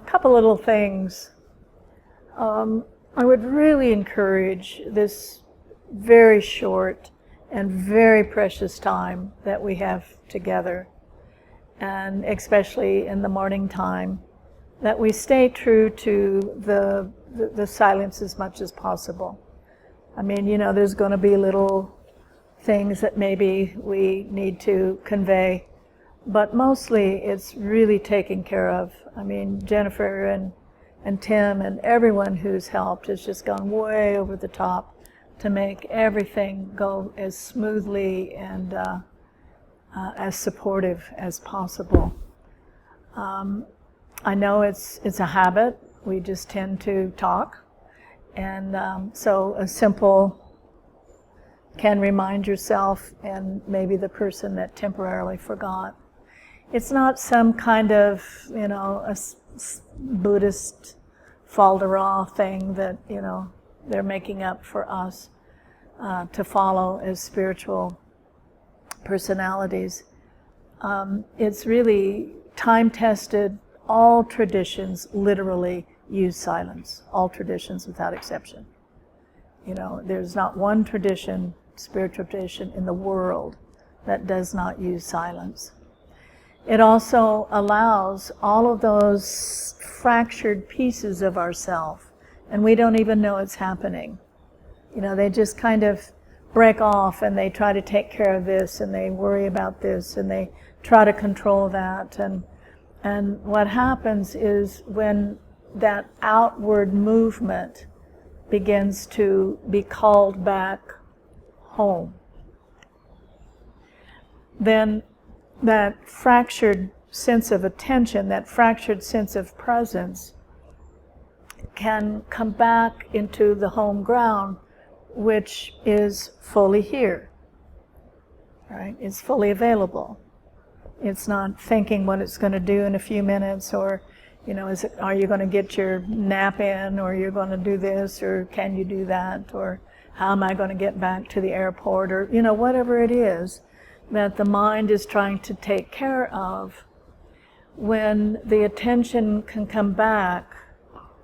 Couple little things. I would really encourage this very short and very precious time that we have together, and especially in the morning time, that we stay true to the silence as much as possible. I mean, there's going to be little things that maybe we need to convey, but mostly it's really taken care of. I mean, Jennifer and Tim and everyone who's helped has just gone way over the top to make everything go as smoothly and as supportive as possible. I know it's a habit. We just tend to talk, and so a simple can remind yourself and maybe the person that temporarily forgot. It's not some kind of, a Buddhist falderah thing that, they're making up for us to follow as spiritual personalities. It's really time-tested. All traditions literally use silence. All traditions without exception. There's not one tradition, spiritual tradition in the world that does not use silence. It also allows all of those fractured pieces of ourself, and we don't even know it's happening. They just kind of break off, and they try to take care of this, and they worry about this, and they try to control that. And what happens is when that outward movement begins to be called back home, then that fractured sense of attention, that fractured sense of presence can come back into the home ground, which is fully here, right? It's fully available. It's not thinking what it's going to do in a few minutes, or, are you going to get your nap in, or you're going to do this, or can you do that, or how am I going to get back to the airport, or, whatever it is that the mind is trying to take care of. When the attention can come back,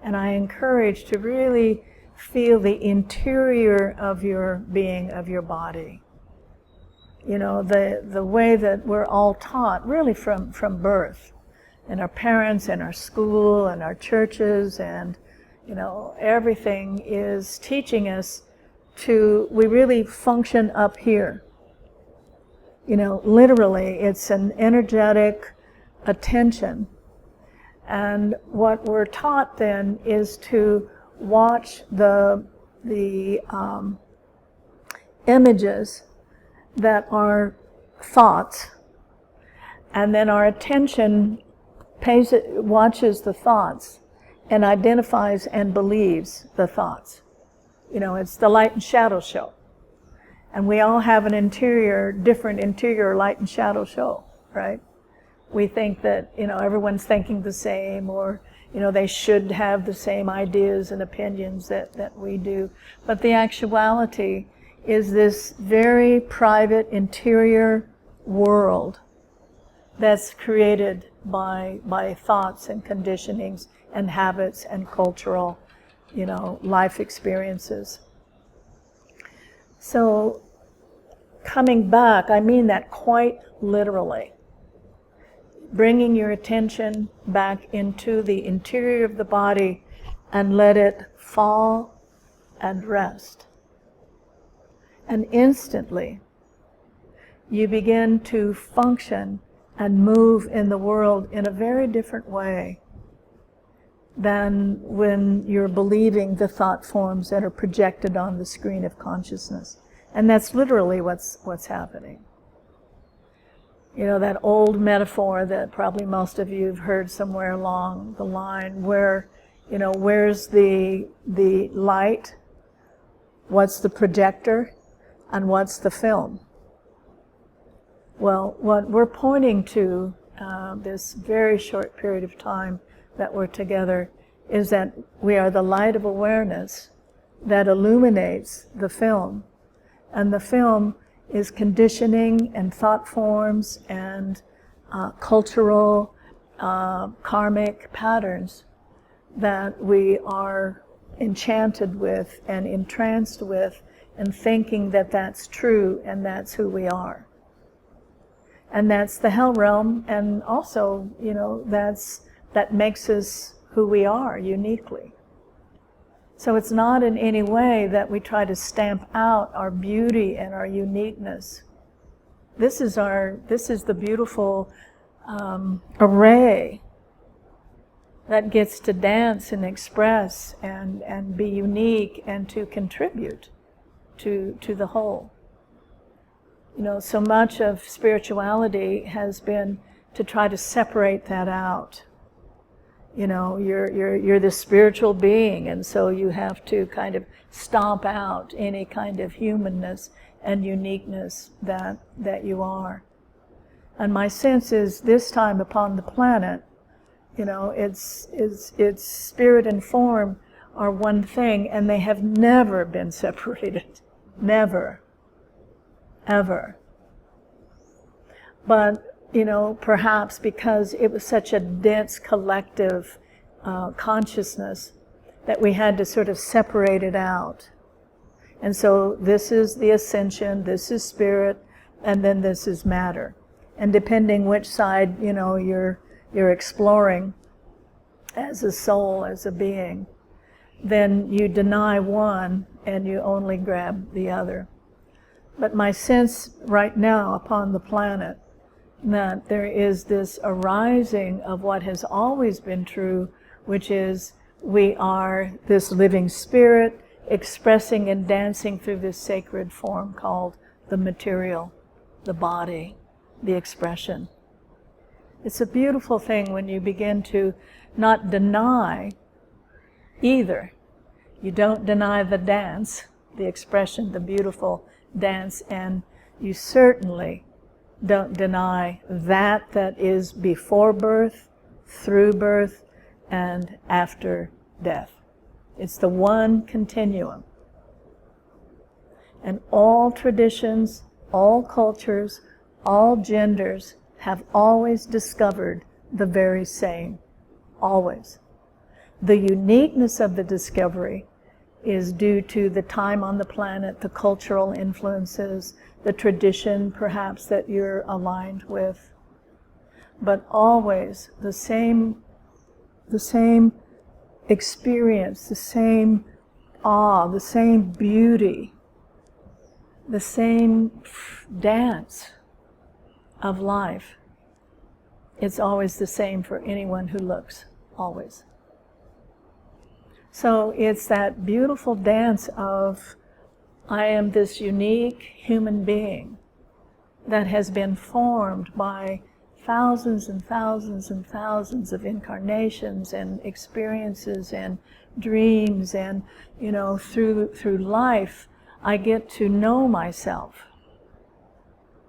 and I encourage to really feel the interior of your being, of your body. The way that we're all taught, really from birth, and our parents and our school and our churches, and everything is teaching us we really function up here. Literally, it's an energetic attention. And what we're taught then is to watch the images that are thoughts, and then our attention watches the thoughts and identifies and believes the thoughts. It's the light and shadow show. And we all have an different interior light and shadow show, right? We think that, everyone's thinking the same, or, they should have the same ideas and opinions that we do. But the actuality is this very private interior world that's created by thoughts and conditionings and habits and cultural, life experiences. So coming back, I mean that quite literally. Bringing your attention back into the interior of the body and let it fall and rest. And instantly, you begin to function and move in the world in a very different way than when you're believing the thought forms that are projected on the screen of consciousness. And that's literally what's happening. That old metaphor that probably most of you have heard somewhere along the line, where, where's the light, what's the projector, and what's the film? Well, what we're pointing to this very short period of time that we're together is that we are the light of awareness that illuminates the film. And the film is conditioning and thought forms and cultural karmic patterns that we are enchanted with and entranced with, and thinking that that's true and that's who we are. And that's the hell realm, and also, that makes us who we are uniquely. So it's not in any way that we try to stamp out our beauty and our uniqueness. This is the beautiful array that gets to dance and express and be unique and to contribute to the whole. So much of spirituality has been to try to separate that out. You're this spiritual being, and so you have to kind of stomp out any kind of humanness and uniqueness that you are. And my sense is this time upon the planet, it's spirit and form are one thing, and they have never been separated. Never. Ever. But, perhaps because it was such a dense collective consciousness that we had to sort of separate it out. And so this is the ascension, this is spirit, and then this is matter. And depending which side, you're exploring as a soul, as a being, then you deny one and you only grab the other. But my sense right now upon the planet, that there is this arising of what has always been true, which is we are this living spirit expressing and dancing through this sacred form called the material, the body, the expression. It's a beautiful thing when you begin to not deny either. You don't deny the dance, the expression, the beautiful dance, and you certainly don't deny that is before birth, through birth, and after death. It's the one continuum. And all traditions, all cultures, all genders have always discovered the very same. Always. The uniqueness of the discovery is due to the time on the planet, the cultural influences, the tradition perhaps that you're aligned with. But always the same experience, the same awe, the same beauty, the same dance of life. It's always the same for anyone who looks, always. So it's that beautiful dance of, I am this unique human being that has been formed by thousands and thousands and thousands of incarnations and experiences and dreams, and through life I get to know myself.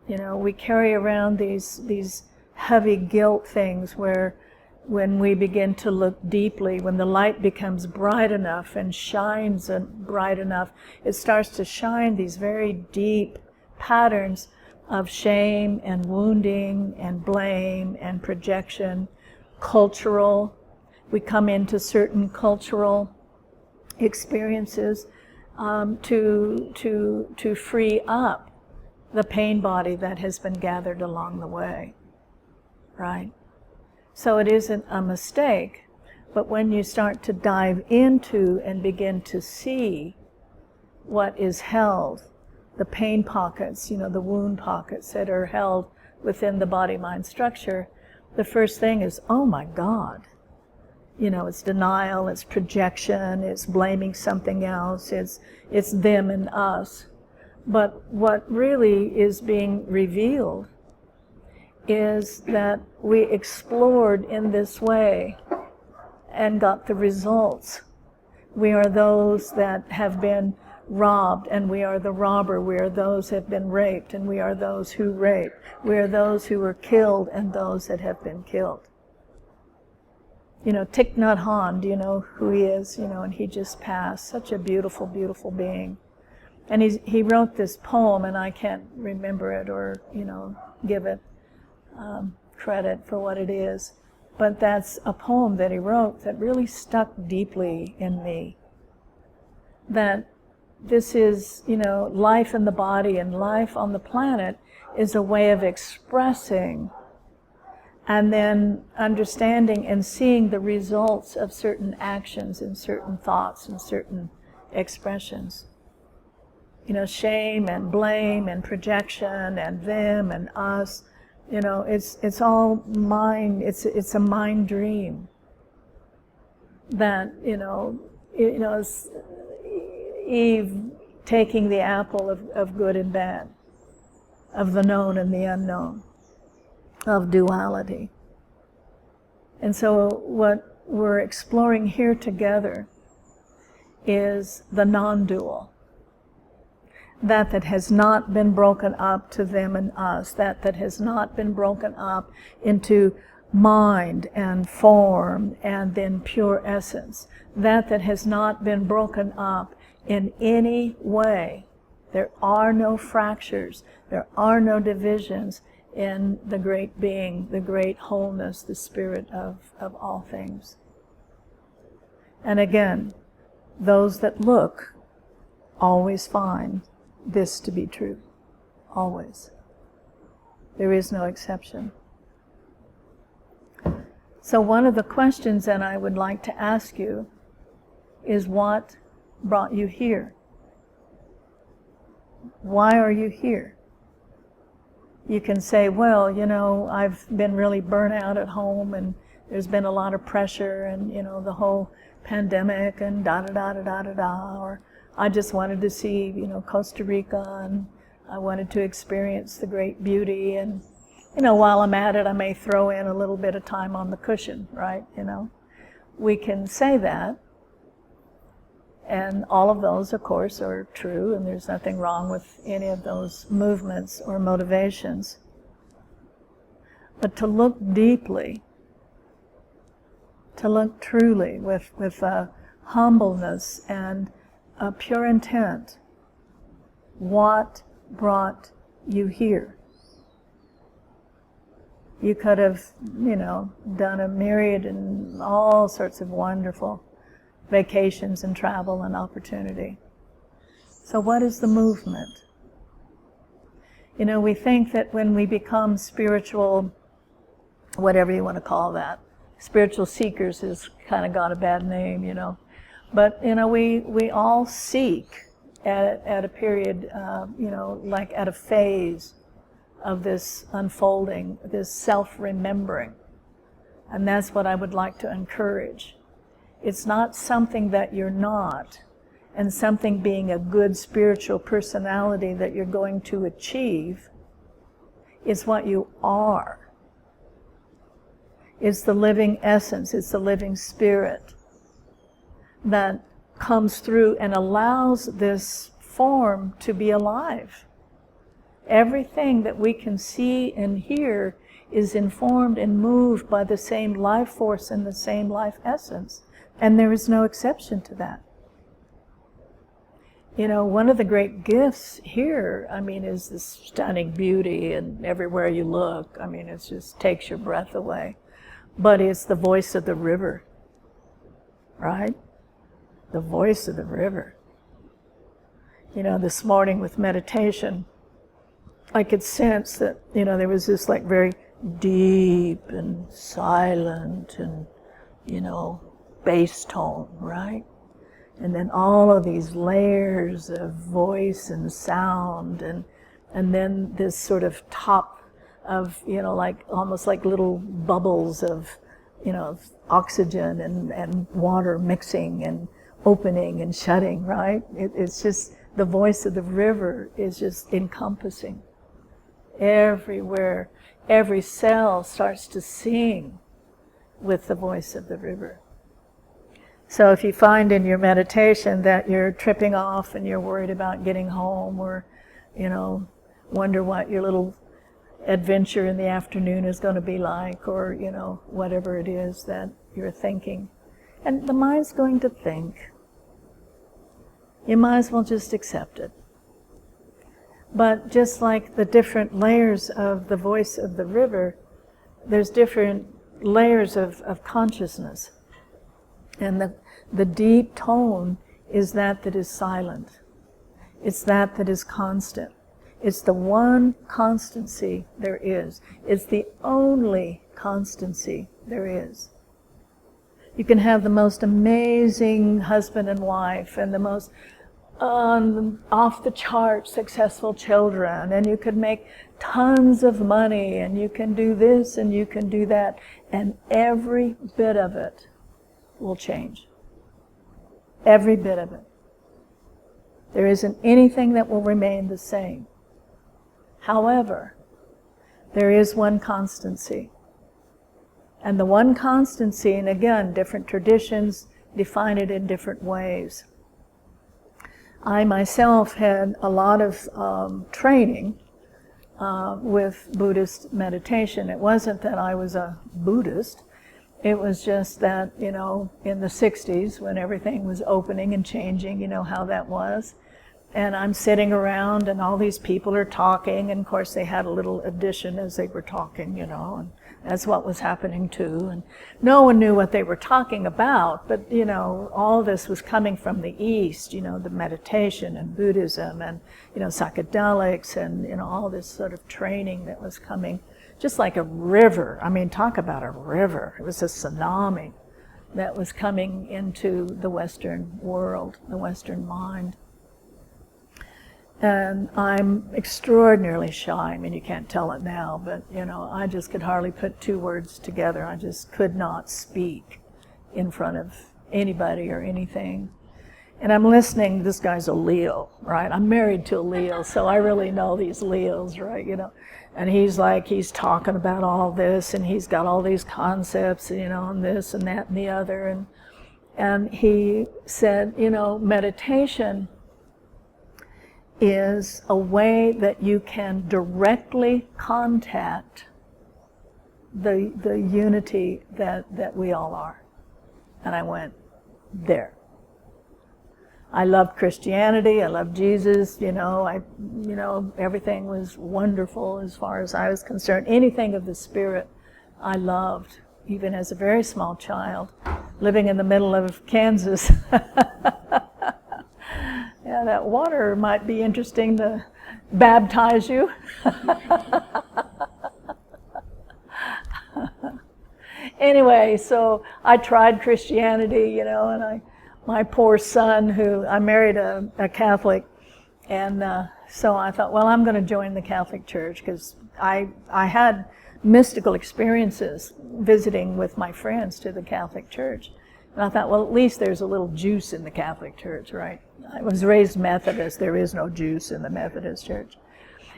We carry around these heavy guilt things where when we begin to look deeply, when the light becomes bright enough and shines bright enough, it starts to shine these very deep patterns of shame and wounding and blame and projection, cultural. We come into certain cultural experiences to free up the pain body that has been gathered along the way, right? So it isn't a mistake, but when you start to dive into and begin to see what is held, the pain pockets, the wound pockets that are held within the body-mind structure, the first thing is, oh my God. It's denial, it's projection, it's blaming something else, it's them and us. But what really is being revealed is that we explored in this way and got the results. We are those that have been robbed, and we are the robber. We are those that have been raped, and we are those who rape. We are those who were killed and those that have been killed. Thich Nhat Hanh, do you know who he is? And he just passed. Such a beautiful, beautiful being. And he wrote this poem, and I can't remember it or, give it credit for what it is. but that's a poem that he wrote that really stuck deeply in me. That this is, life in the body and life on the planet is a way of expressing and then understanding and seeing the results of certain actions and certain thoughts and certain expressions. Shame and blame and projection and them and us, it's all mind, it's a mind dream. That, it's Eve taking the apple of good and bad, of the known and the unknown, of duality. And so what we're exploring here together is the non-dual. That has not been broken up to them and us, that has not been broken up into mind and form and then pure essence, that has not been broken up in any way. There are no fractures, there are no divisions in the great being, the great wholeness, the spirit of all things. And again, those that look always find this to be true, always. There is no exception. So one of the questions that I would like to ask you is, what brought you here? Why are you here? You can say, well, I've been really burnt out at home and there's been a lot of pressure and, the whole pandemic and da-da-da-da-da-da-da, or I just wanted to see, Costa Rica, and I wanted to experience the great beauty, and, while I'm at it, I may throw in a little bit of time on the cushion, right? We can say that, and all of those, of course, are true, and there's nothing wrong with any of those movements or motivations. But to look deeply, to look truly with a humbleness and a pure intent, what brought you here? You could have, done a myriad and all sorts of wonderful vacations and travel and opportunity. So what is the movement? We think that when we become spiritual, whatever you want to call that, spiritual seekers has kind of got a bad name, But, we all seek at a period, like at a phase of this unfolding, this self-remembering. And that's what I would like to encourage. It's not something that you're not, and something being a good spiritual personality that you're going to achieve. It's what you are. It's the living essence, it's the living spirit that comes through and allows this form to be alive. Everything that we can see and hear is informed and moved by the same life force and the same life essence. And there is no exception to that. One of the great gifts here, is this stunning beauty, and everywhere you look, it just takes your breath away. But it's the voice of the river, right? The voice of the river. This morning with meditation, I could sense that, there was this like very deep and silent and, bass tone, right? And then all of these layers of voice and sound, and then this sort of top of, like almost like little bubbles of, oxygen and water mixing and opening and shutting, right? It's just, the voice of the river is just encompassing. Everywhere, every cell starts to sing with the voice of the river. So if you find in your meditation that you're tripping off and you're worried about getting home, or, wonder what your little adventure in the afternoon is going to be like, or, whatever it is that you're thinking. And the mind's going to think. You might as well just accept it. But just like the different layers of the voice of the river, there's different layers of consciousness. And the deep tone is that is silent. It's that is constant. It's the one constancy there is. It's the only constancy there is. You can have the most amazing husband and wife and the most off-the-chart successful children, and you could make tons of money, and you can do this and you can do that, and every bit of it will change. Every bit of it. There isn't anything that will remain the same. However, there is one constancy. And the one constancy, and again, different traditions define it in different ways. I myself had a lot of training with Buddhist meditation. It wasn't that I was a Buddhist. It was just that, in the 60s, when everything was opening and changing, how that was. And I'm sitting around and all these people are talking, and of course they had a little addition as they were talking, and that's what was happening too. And no one knew what they were talking about, but all this was coming from the East, the meditation and Buddhism and, psychedelics and, all this sort of training that was coming, just like a river. I mean, talk about a river. It was a tsunami that was coming into the Western world, the Western mind. And I'm extraordinarily shy. I mean, you can't tell it now, but, I just could hardly put two words together. I just could not speak in front of anybody or anything. And I'm listening, this guy's a Leo, right? I'm married to a Leo, so I really know these Leos, right? And he's talking about all this, and he's got all these concepts, and this and that and the other. And he said, meditation is a way that you can directly contact the unity that we all are. And I went, there. I loved Christianity, I loved Jesus, everything was wonderful as far as I was concerned. Anything of the spirit I loved, even as a very small child, living in the middle of Kansas. Yeah, that water might be interesting to baptize you. Anyway, so I tried Christianity, and my poor son, who I married a Catholic, and so I thought, well, I'm going to join the Catholic Church because I had mystical experiences visiting with my friends to the Catholic Church. And I thought, well, at least there's a little juice in the Catholic Church, right? I was raised Methodist. There is no juice in the Methodist Church.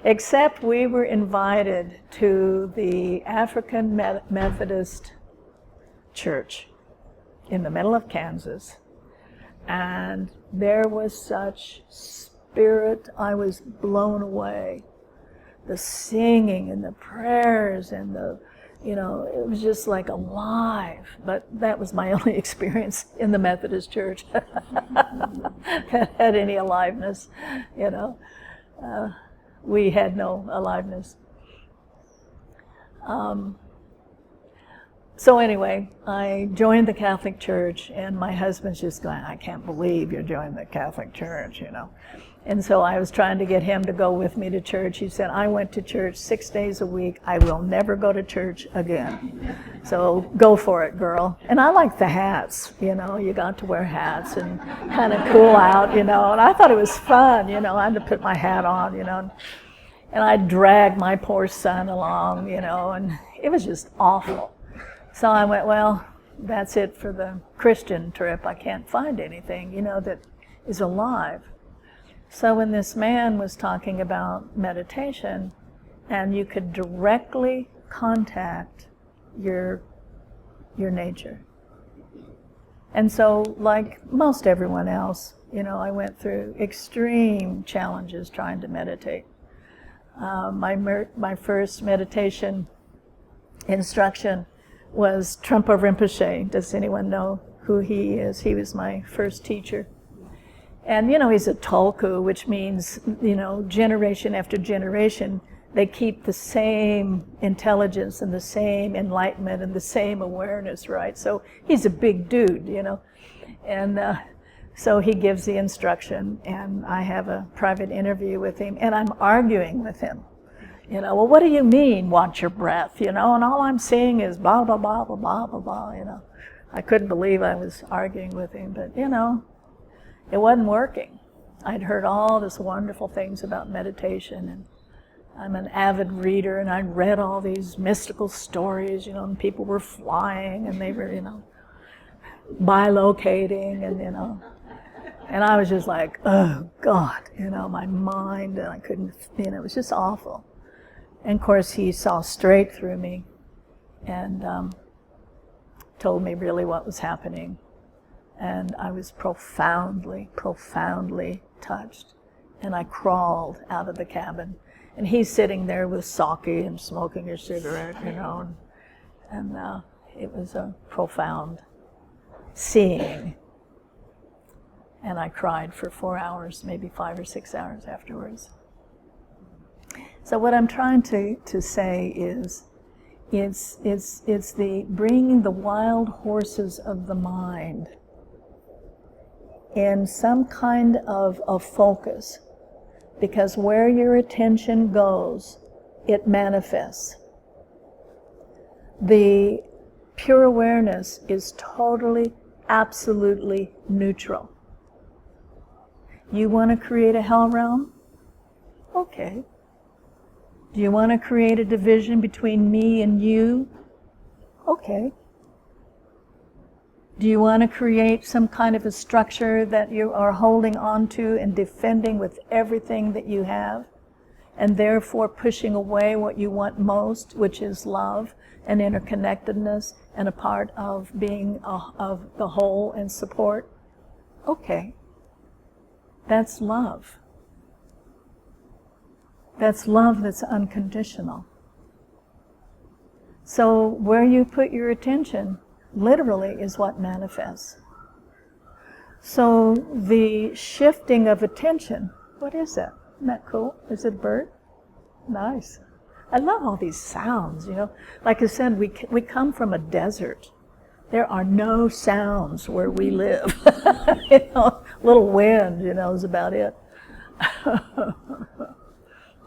Except we were invited to the African Methodist Church in the middle of Kansas. And there was such spirit. I was blown away. The singing and the prayers and it was just like alive. But that was my only experience in the Methodist Church that had any aliveness, we had no aliveness. So anyway, I joined the Catholic Church, and my husband's just going, I can't believe you're joining the Catholic Church, And so I was trying to get him to go with me to church. He said, I went to church 6 days a week. I will never go to church again. So go for it, girl. And I liked the hats, you got to wear hats and kind of cool out, and I thought it was fun, I had to put my hat on, and I dragged my poor son along, and it was just awful. So I went, well, that's it for the Christian trip. I can't find anything, that is alive. So when this man was talking about meditation, and you could directly contact your nature. And so, like most everyone else, I went through extreme challenges trying to meditate. My first meditation instruction was Trungpa Rinpoche. Does anyone know who he is? He was my first teacher. And, he's a tulku, which means, generation after generation, they keep the same intelligence and the same enlightenment and the same awareness, right? So he's a big dude, you know. And so he gives the instruction, and I have a private interview with him, and I'm arguing with him. You know, well, what do you mean, watch your breath, you know? And all I'm saying is blah, blah, blah, blah, blah, blah, blah, you know. I couldn't believe I was arguing with him, but, you know, it wasn't working. I'd heard all this wonderful things about meditation, and I'm an avid reader, and I'd read all these mystical stories, you know, and people were flying, and they were, you know, bilocating, and, you know, and I was just like, oh, God, you know, my mind, and I couldn't, you know, it was just awful. And, of course, he saw straight through me and told me really what was happening. And I was profoundly, profoundly touched. And I crawled out of the cabin. And he's sitting there with sake and smoking a cigarette, you know. And it was a profound seeing. And I cried for 4 hours, maybe 5 or 6 hours afterwards. So what I'm trying to say is, it's the bringing the wild horses of the mind in some kind of a focus, because where your attention goes, it manifests. The pure awareness is totally, absolutely neutral. You want to create a hell realm? Okay. Do you want to create a division between me and you? Okay. Do you want to create some kind of a structure that you are holding on to and defending with everything that you have, and therefore pushing away what you want most, which is love and interconnectedness and a part of being of the whole and support? Okay. That's love. That's love that's unconditional. So where you put your attention, literally, is what manifests. So the shifting of attention, what is that? Isn't that cool? Is it a bird? Nice. I love all these sounds, you know. Like I said, we come from a desert. There are no sounds where we live. You know, little wind, you know, is about it.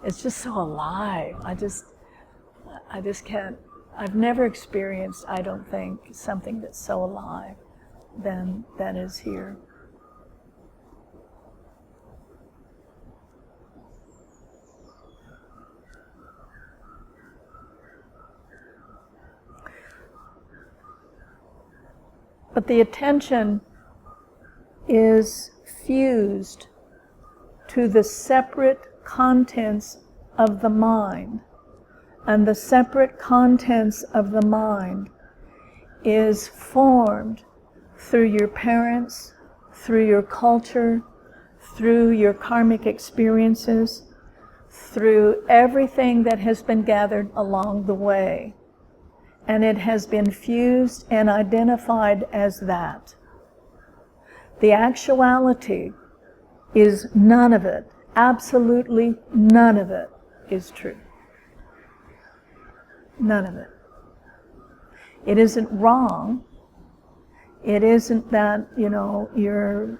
It's just so alive. I just can't, I've never experienced, I don't think, something that's so alive than that is here. But the attention is fused to the separate contents of the mind. And the separate contents of the mind is formed through your parents, through your culture, through your karmic experiences, through everything that has been gathered along the way. And it has been fused and identified as that. The actuality is none of it, absolutely none of it is true. None of it. It isn't wrong. It isn't that, you know, you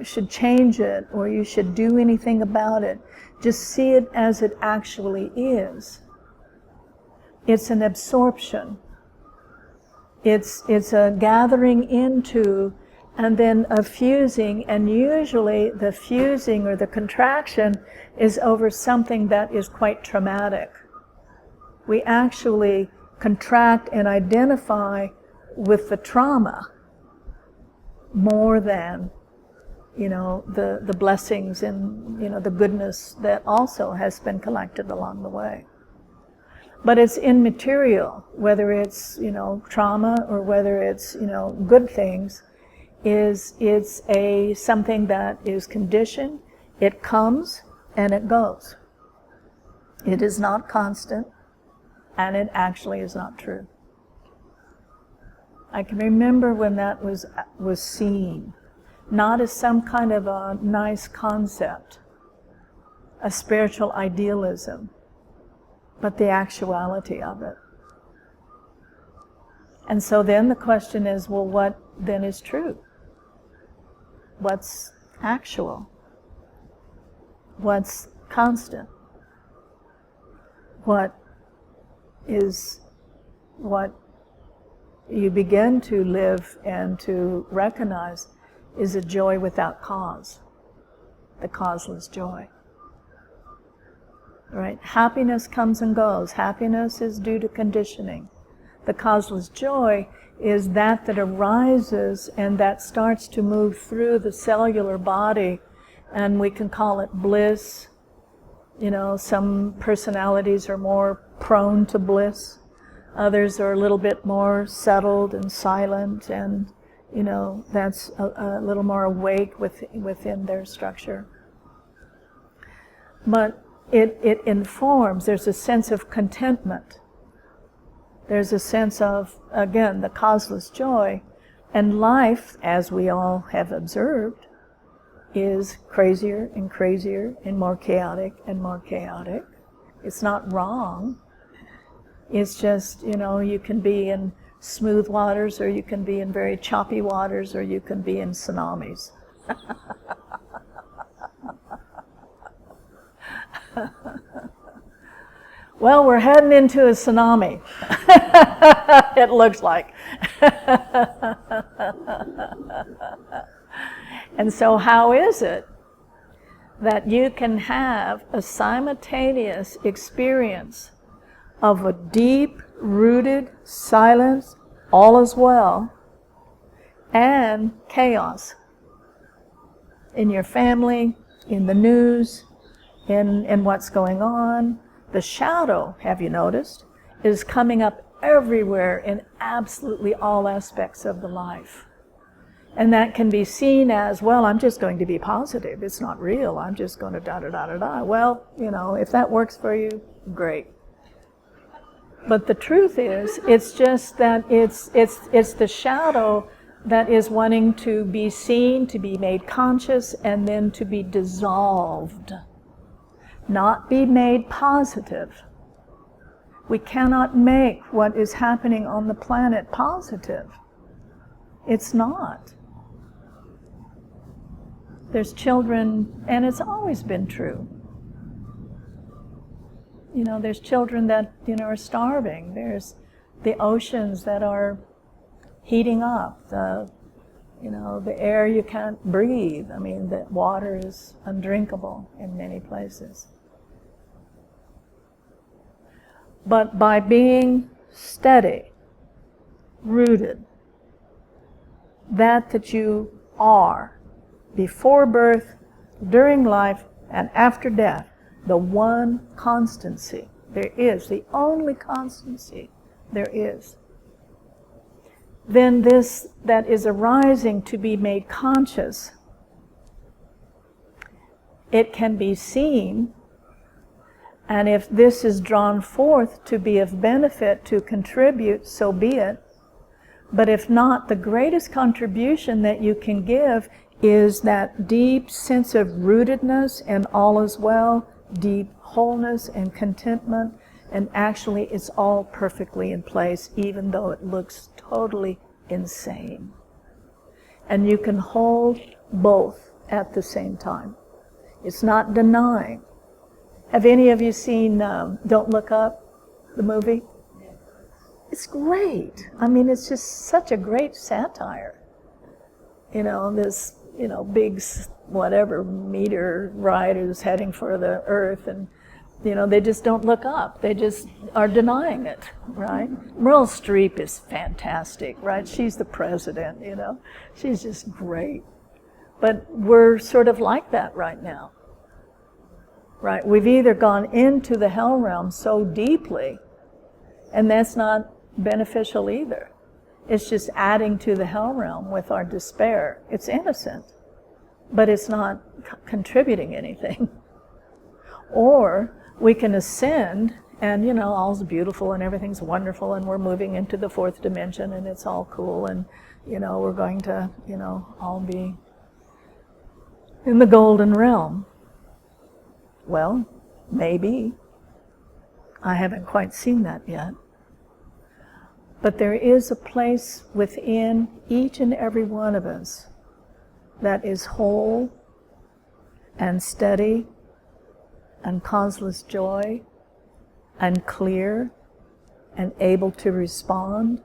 should change it or you should do anything about it. Just see it as it actually is. It's an absorption. It's a gathering into and then a fusing, and usually the fusing or the contraction is over something that is quite traumatic. We actually contract and identify with the trauma more than, you know, the blessings and, you know, the goodness that also has been collected along the way. But it's immaterial, whether it's, you know, trauma or whether it's, you know, good things. It's something that is conditioned. It comes and it goes. It is not constant, and it actually is not true. I can remember when that was seen, not as some kind of a nice concept, a spiritual idealism, but the actuality of it. And so then the question is, well, what then is true? What's actual? What's constant? What you begin to live and to recognize is a joy without cause, the causeless joy. Right? Happiness comes and goes. Happiness is due to conditioning. The causeless joy is that arises and that starts to move through the cellular body, and we can call it bliss. You know, some personalities are more prone to bliss. Others are a little bit more settled and silent, and, you know, that's a little more awake within their structure. But it informs, there's a sense of contentment. There's a sense of, again, the causeless joy. And life, as we all have observed, is crazier and crazier and more chaotic and more chaotic. It's not wrong. It's just, you know, you can be in smooth waters, or you can be in very choppy waters, or you can be in tsunamis. Well, we're heading into a tsunami. It looks like. And so how is it that you can have a simultaneous experience of a deep-rooted silence, all is well, and chaos in your family, in the news, in what's going on? The shadow, have you noticed, is coming up everywhere in absolutely all aspects of the life. And that can be seen as, well, I'm just going to be positive. It's not real. I'm just going to da-da-da-da-da. Well, you know, if that works for you, great. But the truth is, it's just that it's the shadow that is wanting to be seen, to be made conscious, and then to be dissolved. Not be made positive. We cannot make what is happening on the planet positive. It's not. There's children, and it's always been true. You know, there's children that, you know, are starving. There's the oceans that are heating up. The air you can't breathe. I mean, the water is undrinkable in many places. But by being steady, rooted, that you are, before birth, during life, and after death, the one constancy there is, the only constancy there is, then this that is arising to be made conscious, it can be seen, and if this is drawn forth to be of benefit, to contribute, so be it. But if not, the greatest contribution that you can give is that deep sense of rootedness and all is well, deep wholeness and contentment, and actually it's all perfectly in place, even though it looks totally insane. And you can hold both at the same time. It's not denying. Have any of you seen Don't Look Up, the movie? It's great. I mean, it's just such a great satire. You know, this, you know, big, whatever, meteor ride is heading for the Earth, and, you know, they just don't look up. They just are denying it, right? Meryl Streep is fantastic, right? She's the president, you know. She's just great. But we're sort of like that right now, right? We've either gone into the hell realm so deeply, and that's not beneficial either. It's just adding to the hell realm with our despair. It's innocent, but it's not contributing anything. Or we can ascend, and, you know, all's beautiful and everything's wonderful, and we're moving into the fourth dimension, and it's all cool, and, you know, we're going to, you know, all be in the golden realm. Well, maybe. I haven't quite seen that yet. But there is a place within each and every one of us that is whole and steady and causeless joy and clear and able to respond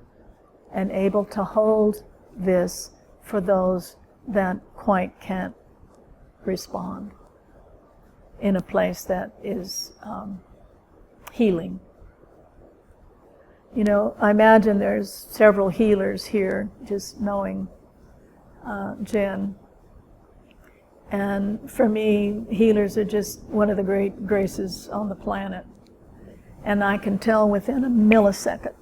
and able to hold this for those that quite can't respond in a place that is healing. You know, I imagine there's several healers here, just knowing Jen. And for me, healers are just one of the great graces on the planet. And I can tell within a millisecond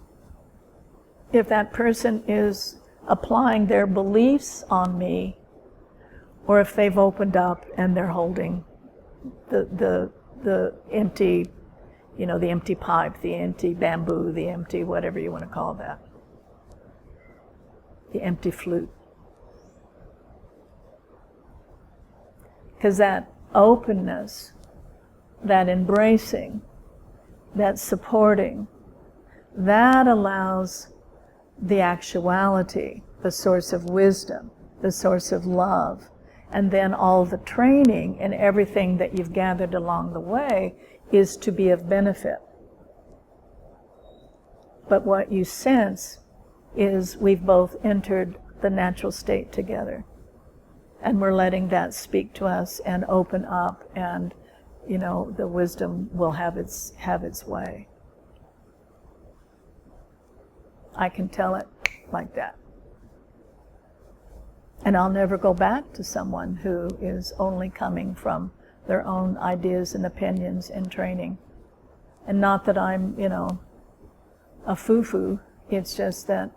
if that person is applying their beliefs on me, or if they've opened up and they're holding the empty, you know, the empty pipe, the empty bamboo, the empty whatever you want to call that, the empty flute. Because that openness, that embracing, that supporting, that allows the actuality, the source of wisdom, the source of love, and then all the training and everything that you've gathered along the way is to be of benefit. But what you sense is we've both entered the natural state together, and we're letting that speak to us and open up, and you know, the wisdom will have its way. I can tell it like that. And I'll never go back to someone who is only coming from their own ideas and opinions and training. And not that I'm, you know, a foo-foo, it's just that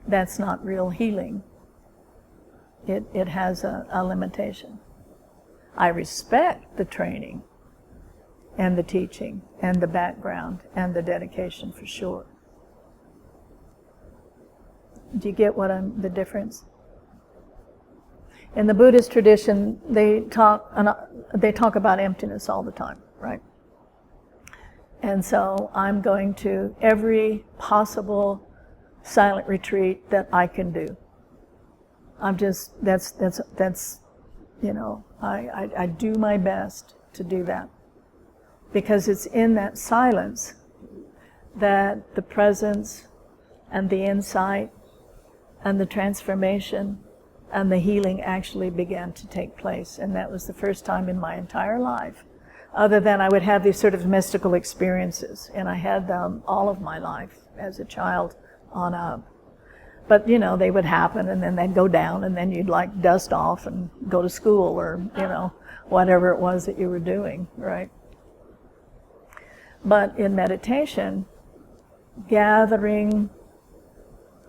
that's not real healing. It has a limitation. I respect the training and the teaching and the background and the dedication for sure. Do you get the difference? In the Buddhist tradition, they talk about emptiness all the time, right? And so I'm going to every possible silent retreat that I can do. I'm just, that's you know, I do my best to do that. Because it's in that silence that the presence and the insight and the transformation and the healing actually began to take place. And that was the first time in my entire life, other than I would have these sort of mystical experiences, and I had them all of my life as a child on up. But you know, they would happen and then they'd go down, and then you'd like dust off and go to school, or you know, whatever it was that you were doing, right? But in meditation, gathering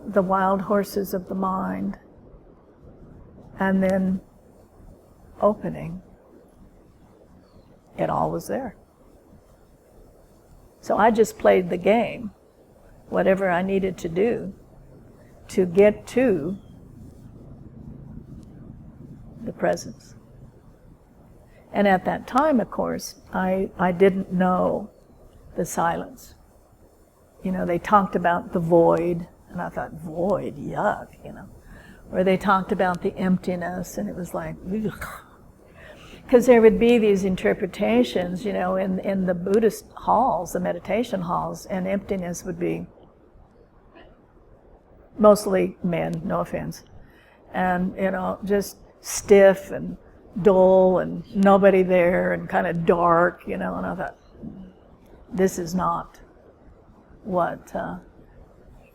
the wild horses of the mind and then opening, it all was there. So I just played the game, whatever I needed to do to get to the presence. And at that time, of course, I didn't know the silence. You know, they talked about the void, and I thought, void, yuck, you know. Or they talked about the emptiness, and it was like, ugh. Because there would be these interpretations, you know, in the Buddhist halls, the meditation halls, and emptiness would be mostly men, no offense, and, you know, just stiff and dull and nobody there and kind of dark, you know, and I thought, this is not what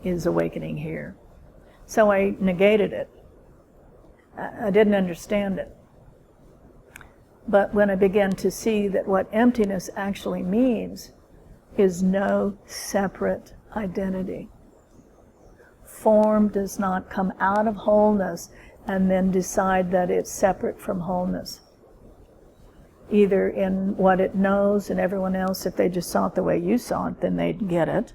is awakening here. So I negated it. I didn't understand it. But when I began to see that what emptiness actually means is no separate identity. Form does not come out of wholeness and then decide that it's separate from wholeness. Either in what it knows, and everyone else, if they just saw it the way you saw it, then they'd get it.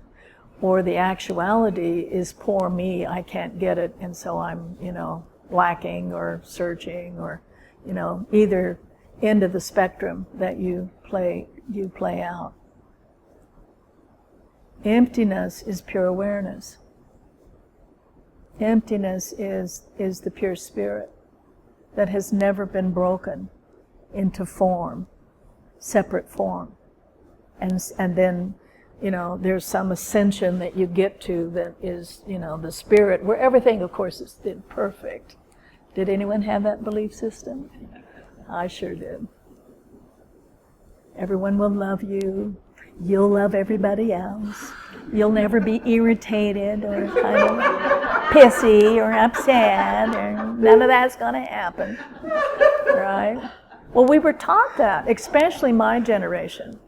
Or the actuality is poor me, I can't get it, and so I'm, you know, lacking or searching, or, you know, either end of the spectrum that you play out. Emptiness is pure awareness. Emptiness is the pure spirit that has never been broken into form, separate form. And then, there's some ascension that you get to that is, the spirit, where everything, of course, is perfect. Did anyone have that belief system? I sure did. Everyone will love you. You'll love everybody else. You'll never be irritated or kind of pissy or upset, or none of that's going to happen, right? Well, we were taught that, especially my generation.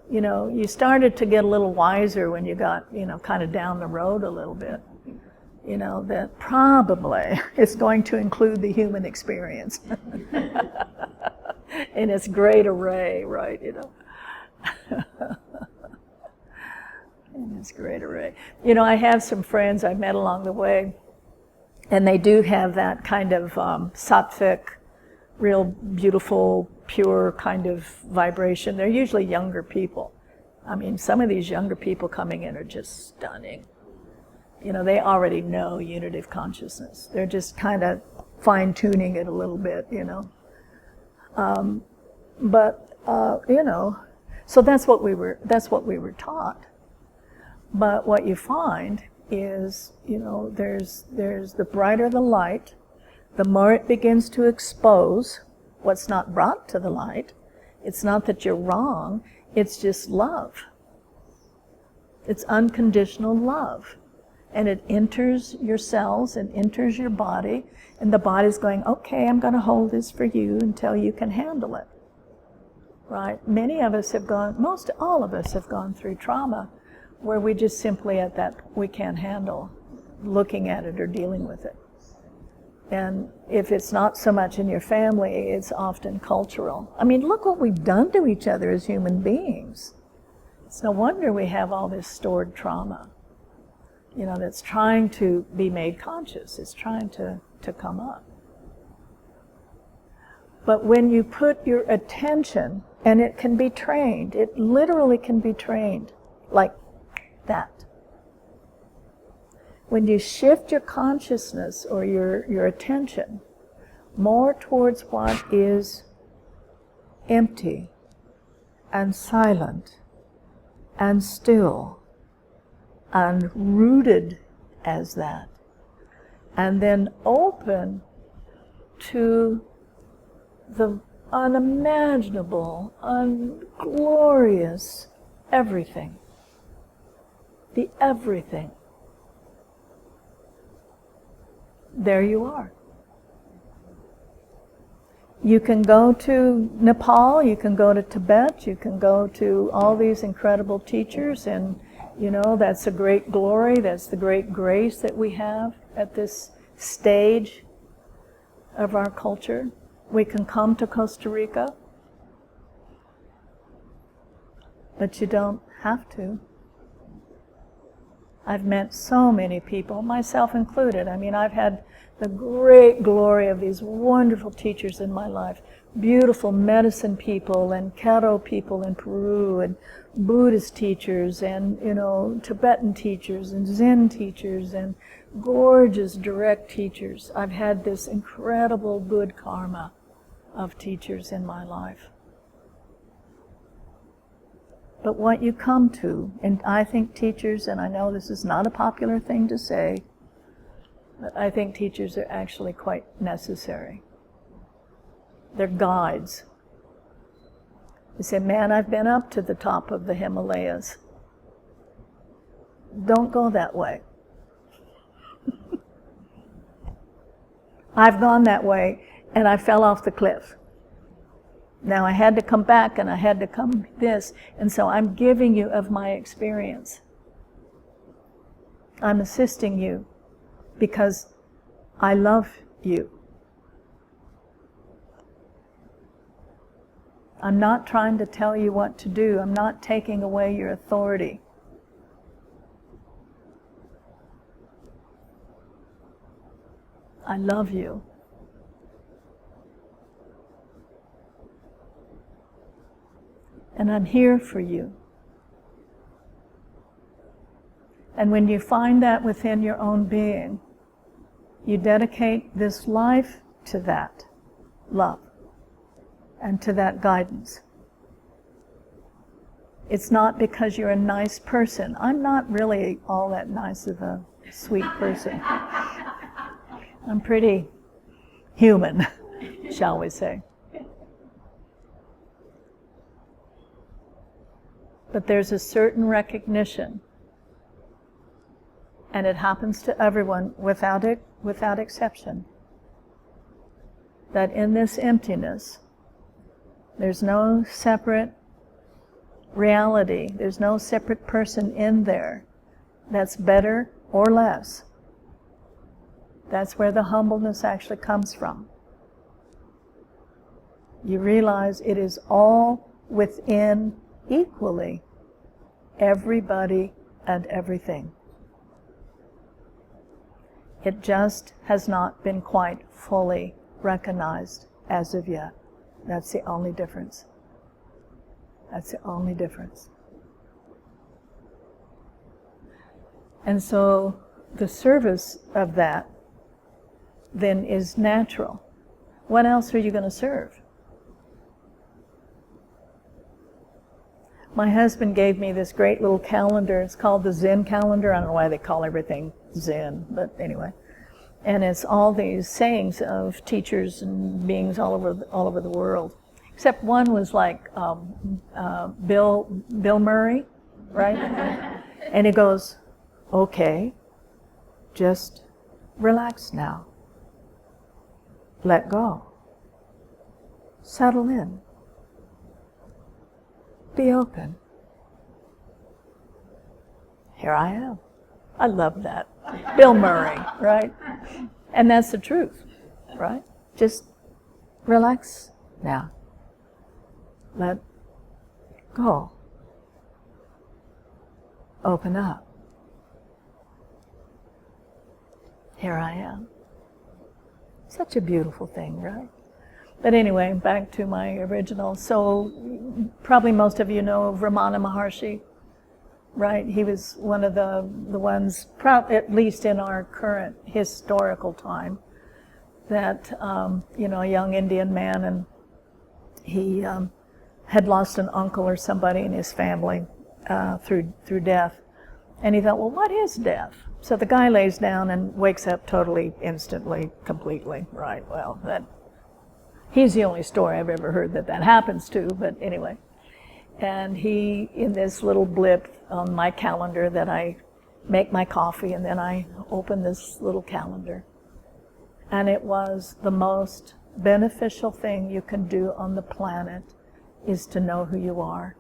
You started to get a little wiser when you got, kind of down the road a little bit. That probably is going to include the human experience in its great array, right? In its great array. I have some friends I've met along the way, and they do have that kind of sattvic, real beautiful, pure kind of vibration. They're usually younger people. I mean, some of these younger people coming in are just stunning. They already know unitive consciousness. They're just kind of fine-tuning it a little bit, so that's what we were taught. But what you find is, there's the brighter the light, the more it begins to expose what's not brought to the light. It's not that you're wrong, it's just love. It's unconditional love. And it enters your cells and enters your body, and the body's going, okay, I'm going to hold this for you until you can handle it. Right? Many of us have all of us have gone through trauma where we just simply we can't handle looking at it or dealing with it. And if it's not so much in your family, it's often cultural. I mean, look what we've done to each other as human beings. It's no wonder we have all this stored trauma, that's trying to be made conscious. It's trying to come up. But when you put your attention, and it can be trained, it literally can be trained, like that. When you shift your consciousness or your attention more towards what is empty and silent and still and rooted as that, and then open to the unimaginable, unglorious everything. The everything. There you are. You can go to Nepal, you can go to Tibet, you can go to all these incredible teachers, and that's a great glory, that's the great grace that we have at this stage of our culture. We can come to Costa Rica, but you don't have to. I've met so many people, myself included. I mean, I've had the great glory of these wonderful teachers in my life. Beautiful medicine people and Q'ero people in Peru, and Buddhist teachers, and Tibetan teachers and Zen teachers, and gorgeous direct teachers. I've had this incredible good karma of teachers in my life. But what you come to, and I think teachers, and I know this is not a popular thing to say, but I think teachers are actually quite necessary. They're guides. You say, man, I've been up to the top of the Himalayas. Don't go that way. I've gone that way, and I fell off the cliff. Now I had to come back, and I had to come this, and so I'm giving you of my experience. I'm assisting you because I love you. I'm not trying to tell you what to do. I'm not taking away your authority. I love you. And I'm here for you. And when you find that within your own being, you dedicate this life to that love and to that guidance. It's not because you're a nice person. I'm not really all that nice of a sweet person. I'm pretty human, shall we say. But there's a certain recognition, and it happens to everyone without exception, that in this emptiness, there's no separate reality, there's no separate person in there that's better or less. That's where the humbleness actually comes from. You realize it is all within equally everybody and everything. It just has not been quite fully recognized as of yet. That's the only difference. That's the only difference. And so the service of that then is natural. What else are you going to serve? My husband gave me this great little calendar. It's called the Zen calendar. I don't know why they call everything Zen, but anyway. And it's all these sayings of teachers and beings all over the world. Except one was like Bill Murray, right? And he goes, okay, just relax now. Let go. Settle in. Be open. Here I am. I love that. Bill Murray, right? And that's the truth, right? Just relax now. Let go. Open up. Here I am. Such a beautiful thing, right? But anyway, back to my original. So probably most of you know of Ramana Maharshi, right? He was one of the ones, at least in our current historical time, that, a young Indian man, and he had lost an uncle or somebody in his family through death. And he thought, well, what is death? So the guy lays down and wakes up totally, instantly, completely, right? Well, he's the only story I've ever heard that happens to, but anyway. And he, in this little blip on my calendar that I make my coffee and then I open this little calendar. And it was the most beneficial thing you can do on the planet is to know who you are.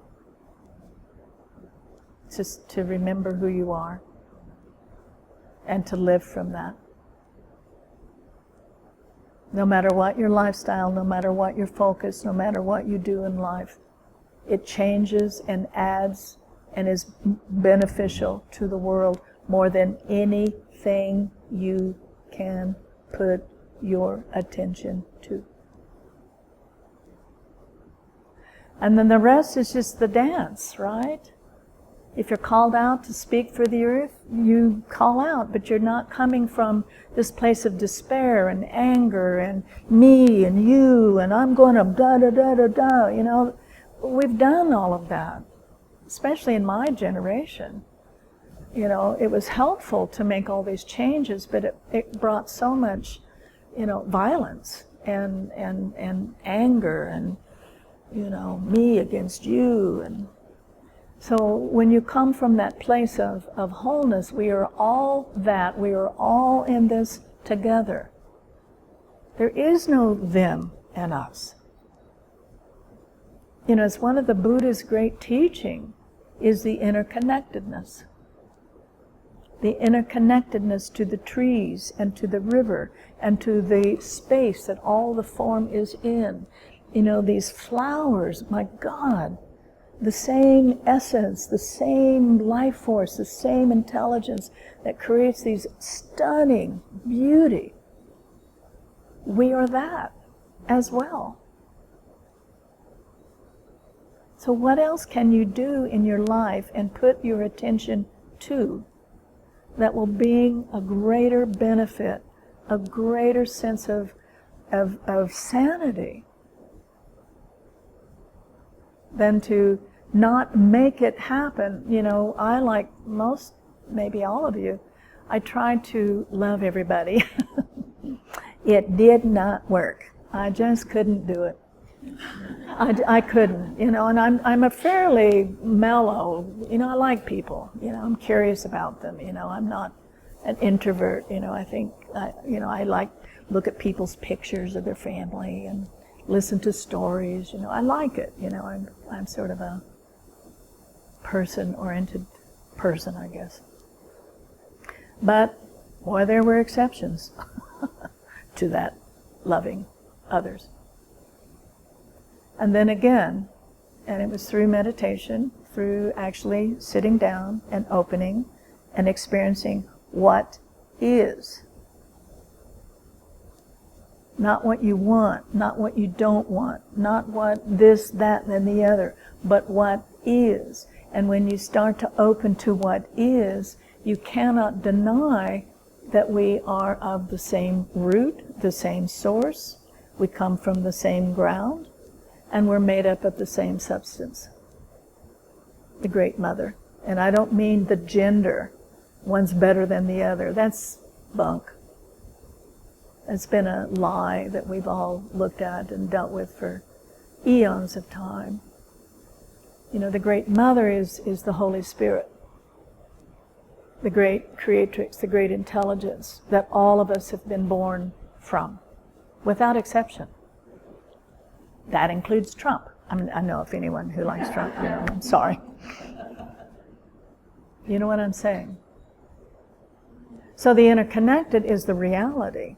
Just to remember who you are and to live from that. No matter what your lifestyle, no matter what your focus, no matter what you do in life, it changes and adds and is beneficial to the world more than anything you can put your attention to. And then the rest is just the dance, right? If you're called out to speak for the earth, you call out, but you're not coming from this place of despair and anger and me and you and I'm going to da-da-da-da-da, We've done all of that, especially in my generation. It was helpful to make all these changes, but it brought so much, violence and anger and, me against you. And so when you come from that place of wholeness, we are all that. We are all in this together. There is no them and us. It's one of the Buddha's great teaching is the interconnectedness. The interconnectedness to the trees and to the river and to the space that all the form is in. These flowers, my God, the same essence, the same life force, the same intelligence that creates these stunning beauty. We are that as well. So what else can you do in your life and put your attention to that will bring a greater benefit, a greater sense of sanity than to not make it happen. You know, I, like most, maybe all of you, I tried to love everybody. It did not work. I just couldn't do it. I couldn't, you know, and I'm a fairly mellow, you know, I like people, you know, I'm curious about them, you know, I'm not an introvert, you know, I think, you know, I like look at people's pictures of their family and listen to stories, you know, I like it, you know, I'm sort of a person-oriented person, I guess. But, boy, there were exceptions to that loving others. And then again, and it was through meditation, through actually sitting down and opening and experiencing what is. Not what you want, not what you don't want, not what this, that, and the other, but what is. And when you start to open to what is, you cannot deny that we are of the same root, the same source, we come from the same ground, and we're made up of the same substance, the Great Mother. And I don't mean the gender, one's better than the other. That's bunk. It's been a lie that we've all looked at and dealt with for eons of time. You know, the Great Mother is the Holy Spirit, the great creatrix, the great intelligence that all of us have been born from, without exception. That includes Trump. I know if anyone who likes Trump, you know, I'm sorry. You know what I'm saying? So the interconnected is the reality.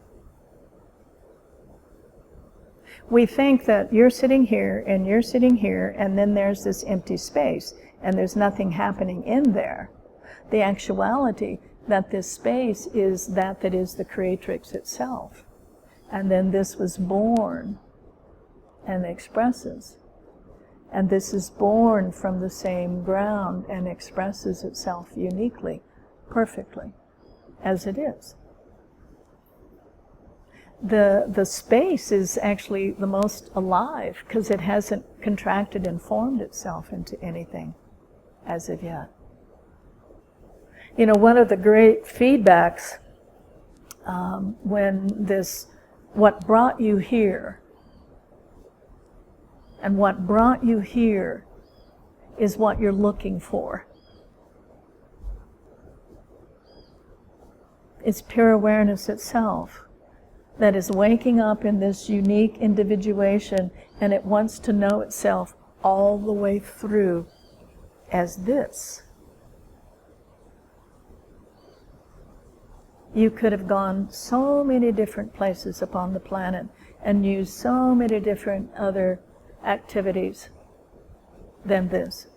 We think that you're sitting here and you're sitting here and then there's this empty space and there's nothing happening in there. The actuality that this space is that is the creatrix itself. And then this was born and expresses. And this is born from the same ground and expresses itself uniquely, perfectly, as it is. The space is actually the most alive because it hasn't contracted and formed itself into anything as of yet. You know, one of the great feedbacks when what brought you here, and what brought you here is what you're looking for. It's pure awareness itself that is waking up in this unique individuation, and it wants to know itself all the way through as this. You could have gone so many different places upon the planet and used so many different other activities than this.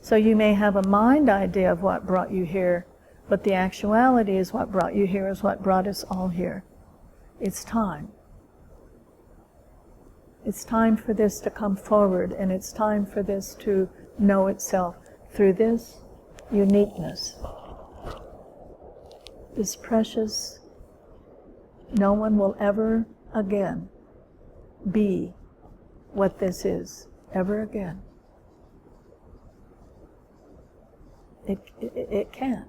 So you may have a mind idea of what brought you here, but the actuality is what brought you here is what brought us all here. It's time. It's time for this to come forward, and it's time for this to know itself through this uniqueness. This precious, no one will ever again be what this is, ever again. It can't.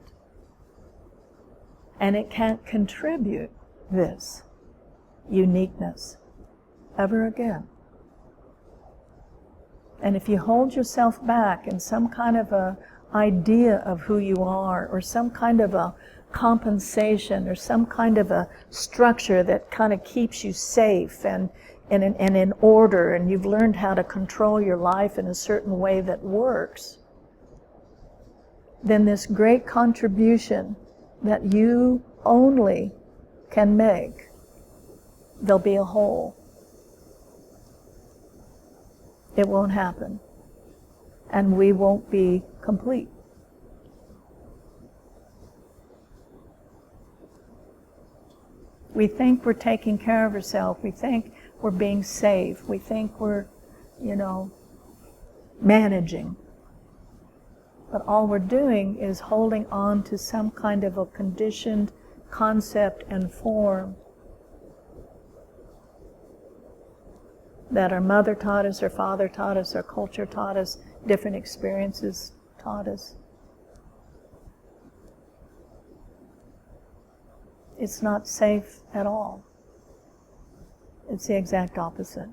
And it can't contribute this uniqueness ever again. And if you hold yourself back in some kind of a idea of who you are, or some kind of a compensation, or some kind of a structure that kind of keeps you safe and in order, and you've learned how to control your life in a certain way that works, then this great contribution that you only can make, there'll be a hole. It won't happen. And we won't be complete. We think we're taking care of ourselves. We think we're being safe. We think we're, managing. But all we're doing is holding on to some kind of a conditioned concept and form that our mother taught us, our father taught us, our culture taught us, different experiences taught us. It's not safe at all. It's the exact opposite.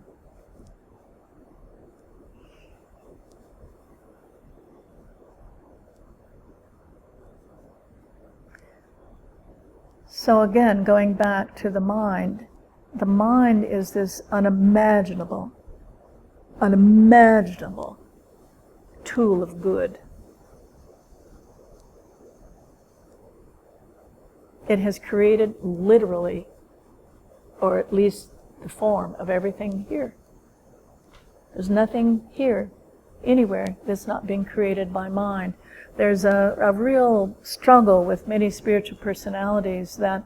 So again, going back to the mind is this unimaginable tool of good. It has created literally, or at least the form of everything here. There's nothing here, anywhere, that's not being created by mind. There's a real struggle with many spiritual personalities that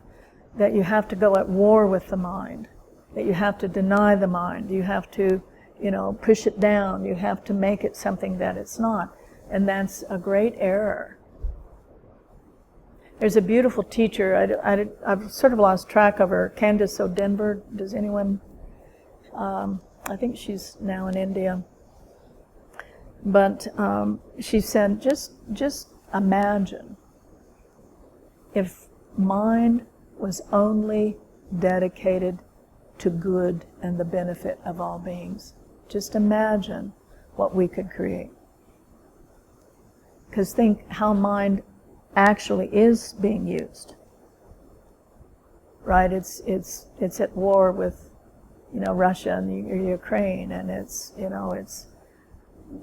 you have to go at war with the mind, that you have to deny the mind, you have to, push it down, you have to make it something that it's not. And that's a great error. There's a beautiful teacher, I've sort of lost track of her, Candace O'Denver. Does anyone, I think she's now in India. But she said, just imagine if mind was only dedicated to good and the benefit of all beings. Just imagine what we could create. Because think how mind actually is being used. Right? It's at war with, Russia and Ukraine, and it's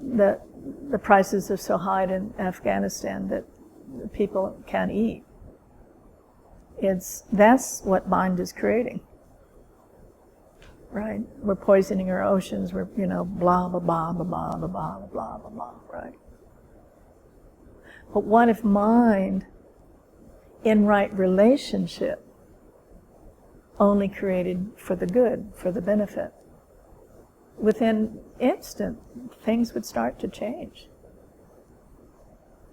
the prices are so high in Afghanistan that people can't eat. That's what mind is creating, right? We're poisoning our oceans. We're blah blah blah blah blah blah blah blah blah blah, right? But what if mind, in right relationship, only created for the good, for the benefit? Within instant, things would start to change.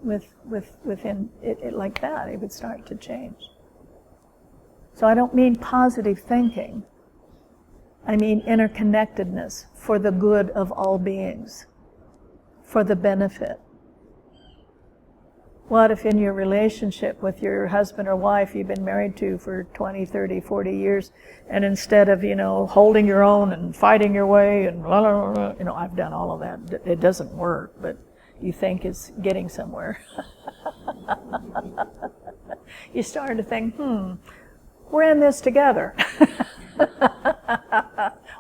Within it like that, it would start to change. So I don't mean positive thinking. I mean interconnectedness for the good of all beings, for the benefit. What if in your relationship with your husband or wife you've been married to for 20, 30, 40 years, and instead of, holding your own and fighting your way and blah, blah, blah, I've done all of that. It doesn't work, but you think it's getting somewhere. You start to think, we're in this together.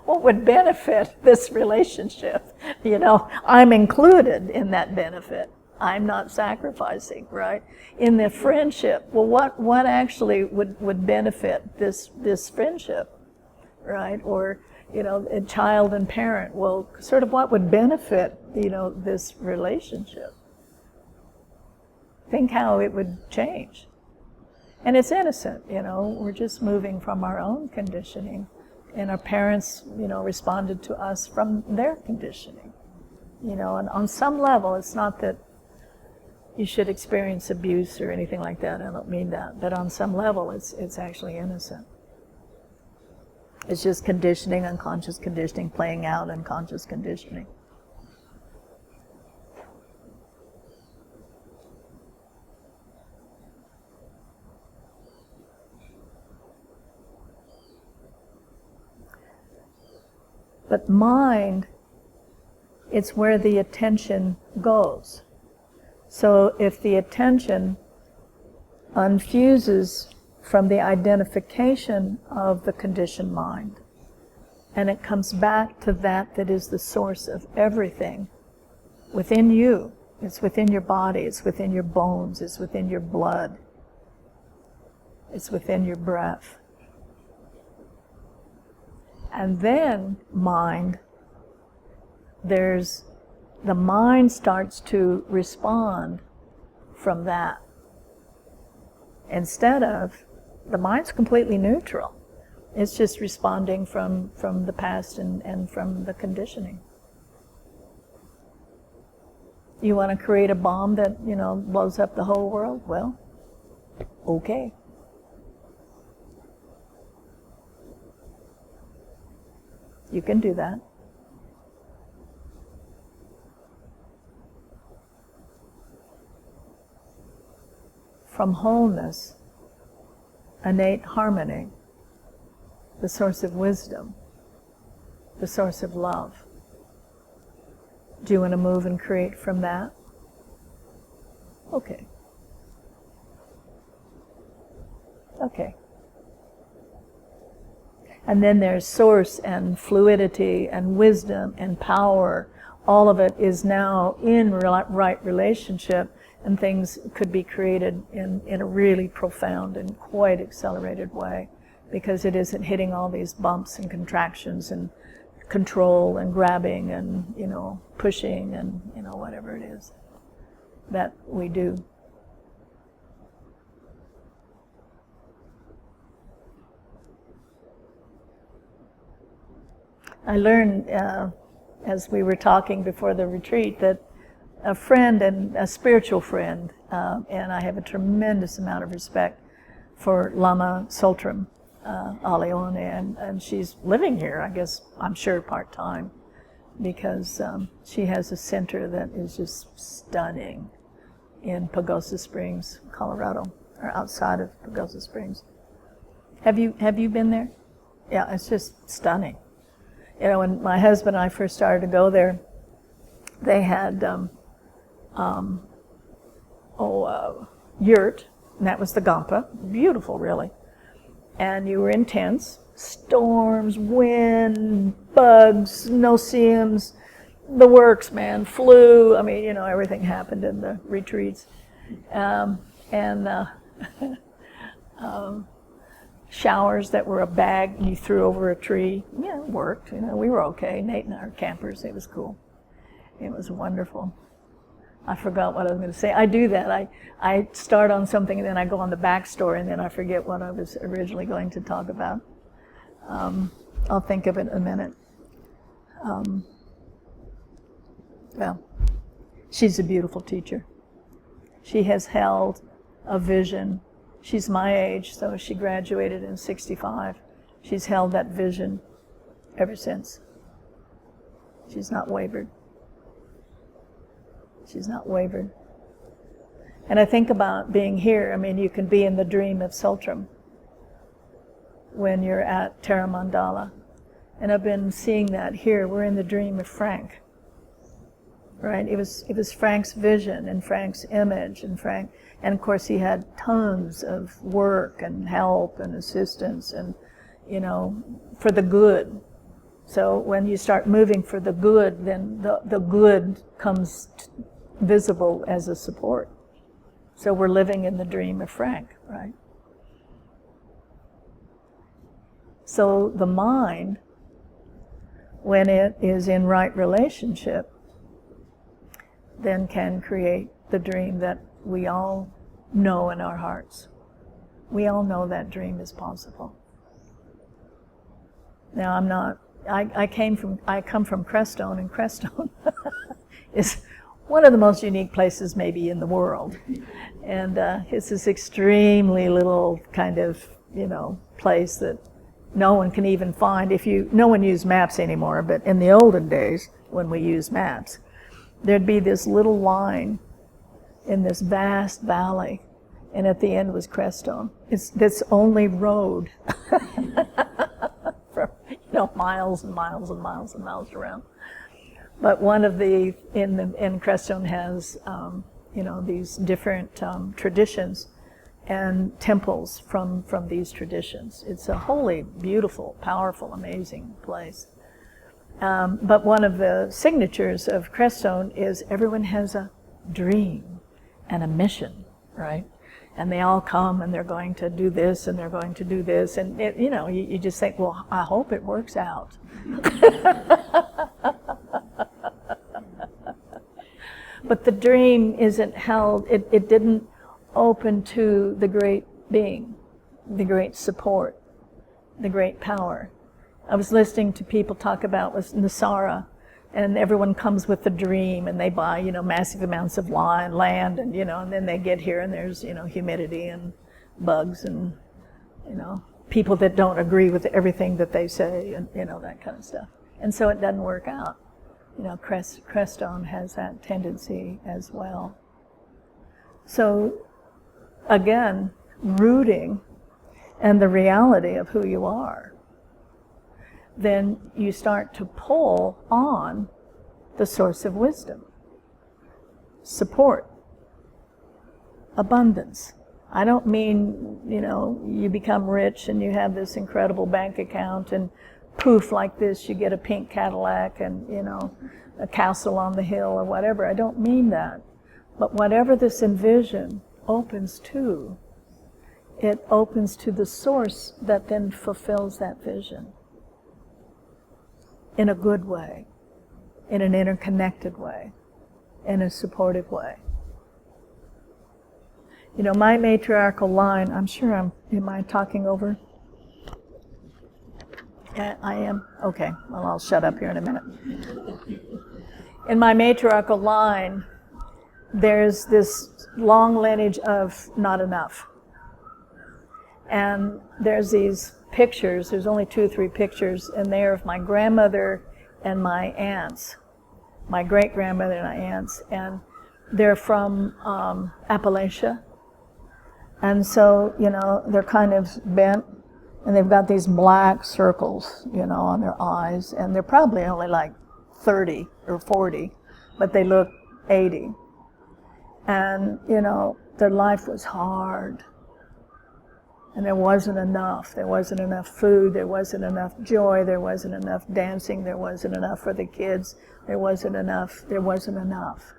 What would benefit this relationship? I'm included in that benefit. I'm not sacrificing, right? In the friendship, well, what actually would benefit this friendship, right? Or, a child and parent, well, sort of what would benefit, this relationship? Think how it would change. And it's innocent, we're just moving from our own conditioning. And our parents, responded to us from their conditioning. And on some level, it's not that you should experience abuse or anything like that. I don't mean that. But on some level, it's actually innocent. It's just conditioning, unconscious conditioning, playing out unconscious conditioning. But mind, it's where the attention goes. So if the attention unfuses from the identification of the conditioned mind, and it comes back to that is the source of everything within you, it's within your body, it's within your bones, it's within your blood, it's within your breath. And then mind, the mind starts to respond from that. Instead of, the mind's completely neutral. It's just responding from the past and from the conditioning. You want to create a bomb that, you know, blows up the whole world? Well, okay. You can do that. From wholeness, innate harmony, the source of wisdom, the source of love. Do you want to move and create from that? Okay. Okay. And then there's source and fluidity and wisdom and power. All of it is now in right relationship, and things could be created in a really profound and quite accelerated way, because it isn't hitting all these bumps and contractions and control and grabbing and, you know, pushing and, you know, whatever it is that we do. I learned, as we were talking before the retreat, that a friend and a spiritual friend, and I have a tremendous amount of respect for Lama Tsultrim Aleone, and she's living here, I guess, I'm sure part-time, because she has a center that is just stunning in Pagosa Springs, Colorado, or outside of Pagosa Springs. Have you been there? Yeah, it's just stunning. You know, when my husband and I first started to go there, they had yurt, and that was the Gampa. Beautiful, really. And you were in tents, storms, wind, bugs, no-see-ums, the works, man, flu. I mean, you know, everything happened in the retreats. Showers that were a bag you threw over a tree. Yeah, it worked. You know, we were okay. Nate and I were campers. It was cool. It was wonderful. I forgot what I was going to say. I do that. I start on something and then I go on the backstory and then I forget what I was originally going to talk about. I'll think of it in a minute. Well, she's a beautiful teacher. She has held a vision. She's my age, so she graduated in 65. She's held that vision ever since. She's not wavered. She's not wavered. And I think about being here. I mean, you can be in the dream of Tsultrim when you're at Terra Mandala. And I've been seeing that here. We're in the dream of Frank. Right? It was Frank's vision and Frank's image, and of course he had tons of work and help and assistance and, you know, for the good. So when you start moving for the good, then the good comes visible as a support. So we're living in the dream of Frank, right? So the mind, when it is in right relationship, then can create the dream that we all know in our hearts. We all know that dream is possible. Now I come from Crestone, and Crestone is one of the most unique places maybe in the world. And it's this extremely little kind of, you know, place that no one can even find. No one uses maps anymore, but in the olden days when we used maps, there'd be this little line in this vast valley, and at the end was Crestone. It's this only road for, you know, miles and miles and miles and miles around. But one of in Crestone has, you know, these different traditions and temples from these traditions. It's a holy, beautiful, powerful, amazing place. But one of the signatures of Crestone is everyone has a dream and a mission, right? And they all come and they're going to do this and they're going to do this. And, you know, you just think, well, I hope it works out. But the dream isn't held, it didn't open to the great being, the great support, the great power. I was listening to people talk about with Nasara, And everyone comes with a dream, and they buy, massive amounts of land, and, and then they get here, and there's, humidity and bugs and, people that don't agree with everything that they say, and, that kind of stuff. And so it doesn't work out. Crestone has that tendency as well. So, again, rooting and the reality of who you are, then you start to pull on the source of wisdom, support, abundance. I don't mean, you become rich and you have this incredible bank account and poof, like this, you get a pink Cadillac and, a castle on the hill or whatever. I don't mean that. But whatever this envision opens to, it opens to the source that then fulfills that vision in a good way, in an interconnected way, in a supportive way. My matriarchal line, am I talking over? Yeah, I am? Okay, well, I'll shut up here in a minute. In my matriarchal line, there's this long lineage of not enough. And there's these pictures, there's only 2 or 3 pictures, and they're of my grandmother and my aunts, my great-grandmother and my aunts, and they're from Appalachia. And so, they're kind of bent, and they've got these black circles, on their eyes, and they're probably only like 30 or 40, but they look 80. And, their life was hard. And there wasn't enough. There wasn't enough food. There wasn't enough joy. There wasn't enough dancing. There wasn't enough for the kids. There wasn't enough. There wasn't enough.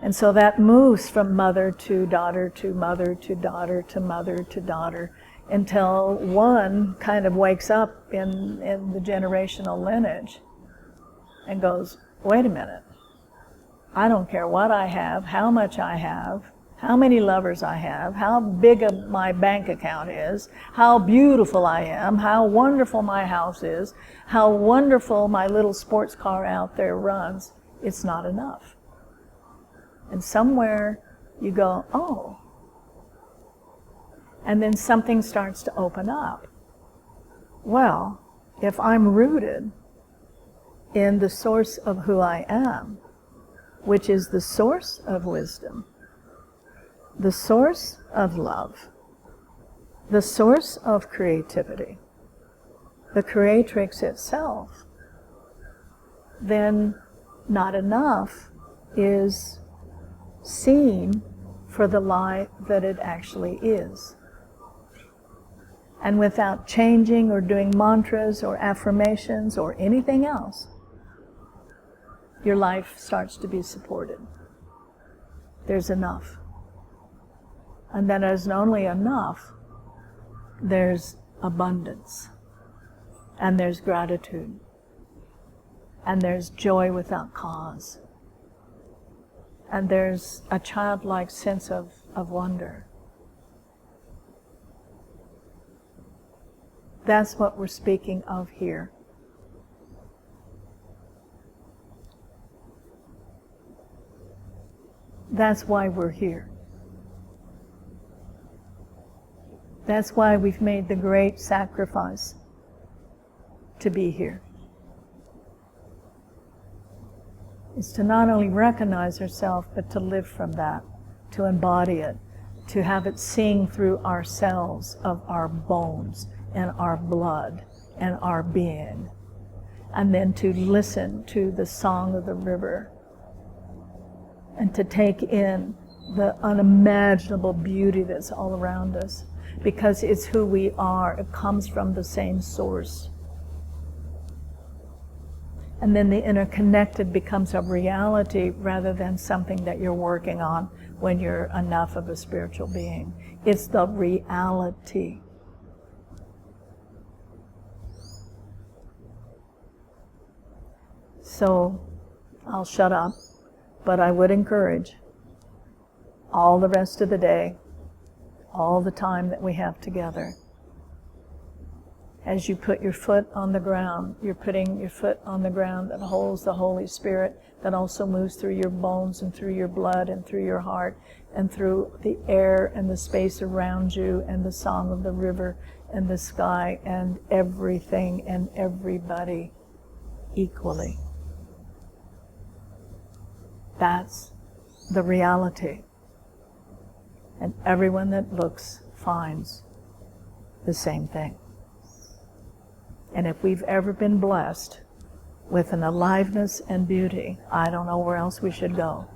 And so that moves from mother to daughter to mother to daughter to mother to daughter until one kind of wakes up in the generational lineage and goes, wait a minute. I don't care what I have, how much I have, how many lovers I have, how big my bank account is, how beautiful I am, how wonderful my house is, how wonderful my little sports car out there runs. It's not enough. And somewhere you go, oh. And then something starts to open up. Well, if I'm rooted in the source of who I am, which is the source of wisdom, the source of love, the source of creativity, the creatrix itself, then not enough is seen for the lie that it actually is. And without changing or doing mantras or affirmations or anything else, your life starts to be supported. There's enough. And then there's not only enough, there's abundance. And there's gratitude. And there's joy without cause. And there's a childlike sense of wonder. That's what we're speaking of here. That's why we're here. That's why we've made the great sacrifice to be here. Is to not only recognize ourselves, but to live from that, to embody it, to have it sing through our cells of our bones and our blood and our being, and then to listen to the song of the river and to take in the unimaginable beauty that's all around us, because it's who we are. It comes from the same source. And then the interconnected becomes a reality rather than something that you're working on when you're enough of a spiritual being. It's the reality. So I'll shut up, but I would encourage all the rest of the day, all the time that we have together, As you put your foot on the ground, you're putting your foot on the ground that holds the Holy Spirit, that also moves through your bones and through your blood and through your heart and through the air and the space around you and the song of the river and the sky and everything and everybody equally. That's the reality. And everyone that looks finds the same thing. And if we've ever been blessed with an aliveness and beauty, I don't know where else we should go.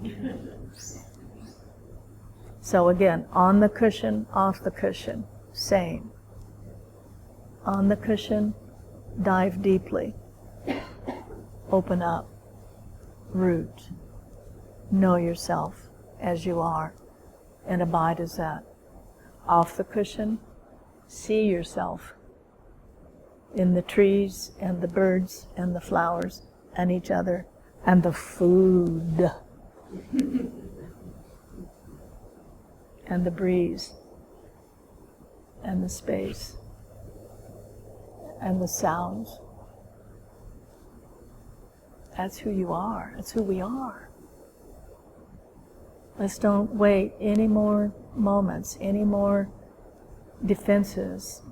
So again, on the cushion, off the cushion, same. On the cushion, dive deeply. Open up. Root. Know yourself as you are and abide as that. Off the cushion, see yourself in the trees and the birds and the flowers and each other and the food and the breeze and the space and the sounds. That's who you are. That's who we are. Let's don't wait any more moments, any more defenses,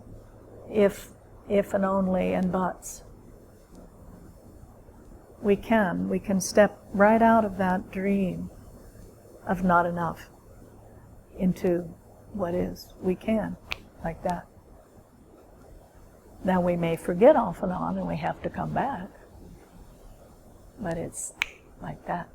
if and only and buts. We can step right out of that dream of not enough into what is. We can, like that. Now we may forget off and on and we have to come back, but it's like that.